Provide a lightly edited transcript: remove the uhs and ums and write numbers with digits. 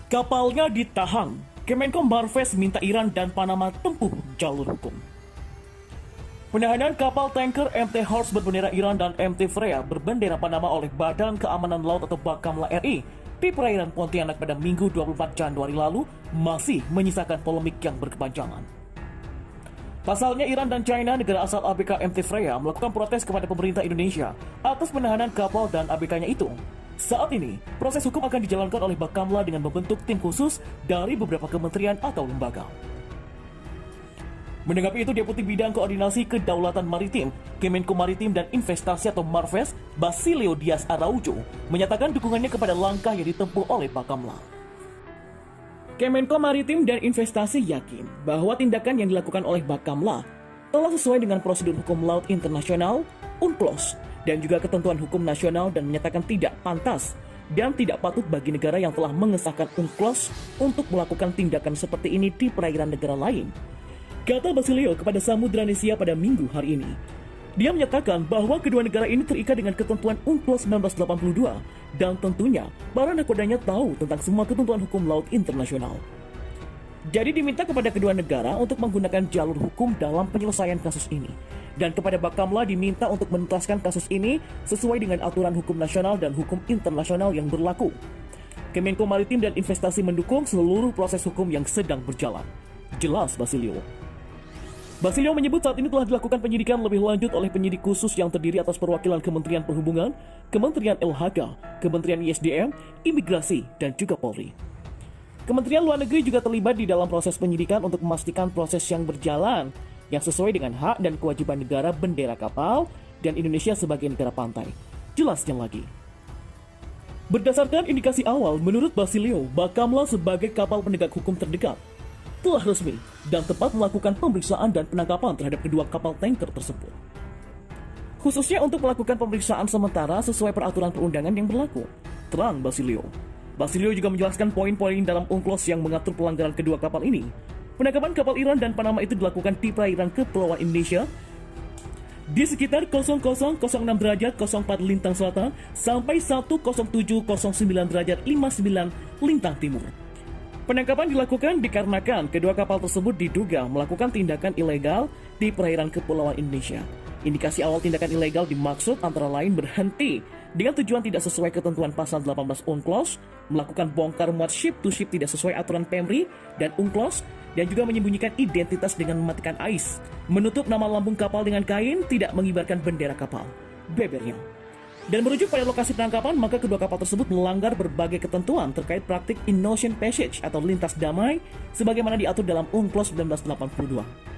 Kapalnya ditahan. Kemenko Marves minta Iran dan Panama tempuh jalur hukum. Penahanan kapal tanker MT Horse berbendera Iran dan MT Freya berbendera Panama oleh Badan Keamanan Laut atau Bakamla RI di perairan Pontianak pada Minggu 24 Januari lalu masih menyisakan polemik yang berkepanjangan. Pasalnya Iran dan China, negara asal ABK MT Freya, melakukan protes kepada pemerintah Indonesia atas penahanan kapal dan ABK-nya itu. Saat ini, proses hukum akan dijalankan oleh Bakamla dengan membentuk tim khusus dari beberapa kementerian atau lembaga. Menanggapi itu, Deputi Bidang Koordinasi Kedaulatan Maritim, Kemenko Maritim dan Investasi atau Marves, Basilio Dias Araujo, menyatakan dukungannya kepada langkah yang ditempuh oleh Bakamla. Kemenko Maritim dan Investasi yakin bahwa tindakan yang dilakukan oleh Bakamla telah sesuai dengan prosedur hukum laut internasional, UNCLOS, dan juga ketentuan hukum nasional dan menyatakan tidak pantas dan tidak patut bagi negara yang telah mengesahkan UNCLOS untuk melakukan tindakan seperti ini di perairan negara lain. Kata Basilio kepada Samudranesia pada Minggu hari ini. Dia menyatakan bahwa kedua negara ini terikat dengan ketentuan UNCLOS 1982 dan tentunya para nakodanya tahu tentang semua ketentuan hukum laut internasional. Jadi diminta kepada kedua negara untuk menggunakan jalur hukum dalam penyelesaian kasus ini. Dan kepada Bakamla diminta untuk menuntaskan kasus ini sesuai dengan aturan hukum nasional dan hukum internasional yang berlaku. Kemenko Maritim dan Investasi mendukung seluruh proses hukum yang sedang berjalan. Jelas Basilio. Basilio menyebut saat ini telah dilakukan penyidikan lebih lanjut oleh penyidik khusus yang terdiri atas perwakilan Kementerian Perhubungan, Kementerian LHK, Kementerian ISDM, Imigrasi, dan juga Polri. Kementerian Luar Negeri juga terlibat di dalam proses penyidikan untuk memastikan proses yang berjalan yang sesuai dengan hak dan kewajiban negara bendera kapal dan Indonesia sebagai negara pantai. Jelasnya lagi. Berdasarkan indikasi awal, menurut Basilio, Bakamla sebagai kapal penegak hukum terdekat telah resmi dan tepat melakukan pemeriksaan dan penangkapan terhadap kedua kapal tanker tersebut. Khususnya untuk melakukan pemeriksaan sementara sesuai peraturan perundangan yang berlaku. Terang Basilio. Basilio juga menjelaskan poin-poin dalam UNCLOS yang mengatur pelanggaran kedua kapal ini. Penangkapan kapal Iran dan Panama itu dilakukan di perairan Kepulauan Indonesia di sekitar 0006 derajat 04 lintang selatan sampai 10709 derajat 59 lintang timur. Penangkapan dilakukan dikarenakan kedua kapal tersebut diduga melakukan tindakan ilegal di perairan Kepulauan Indonesia. Indikasi awal tindakan ilegal dimaksud antara lain berhenti dengan tujuan tidak sesuai ketentuan pasal 18 UNCLOS, melakukan bongkar muat ship-to-ship tidak sesuai aturan PEMRI dan UNCLOS, dan juga menyembunyikan identitas dengan mematikan ais, menutup nama lambung kapal dengan kain, tidak mengibarkan bendera kapal, bebernya. Dan merujuk pada lokasi penangkapan, maka kedua kapal tersebut melanggar berbagai ketentuan terkait praktik in-ocean passage atau lintas damai sebagaimana diatur dalam UNCLOS 1982.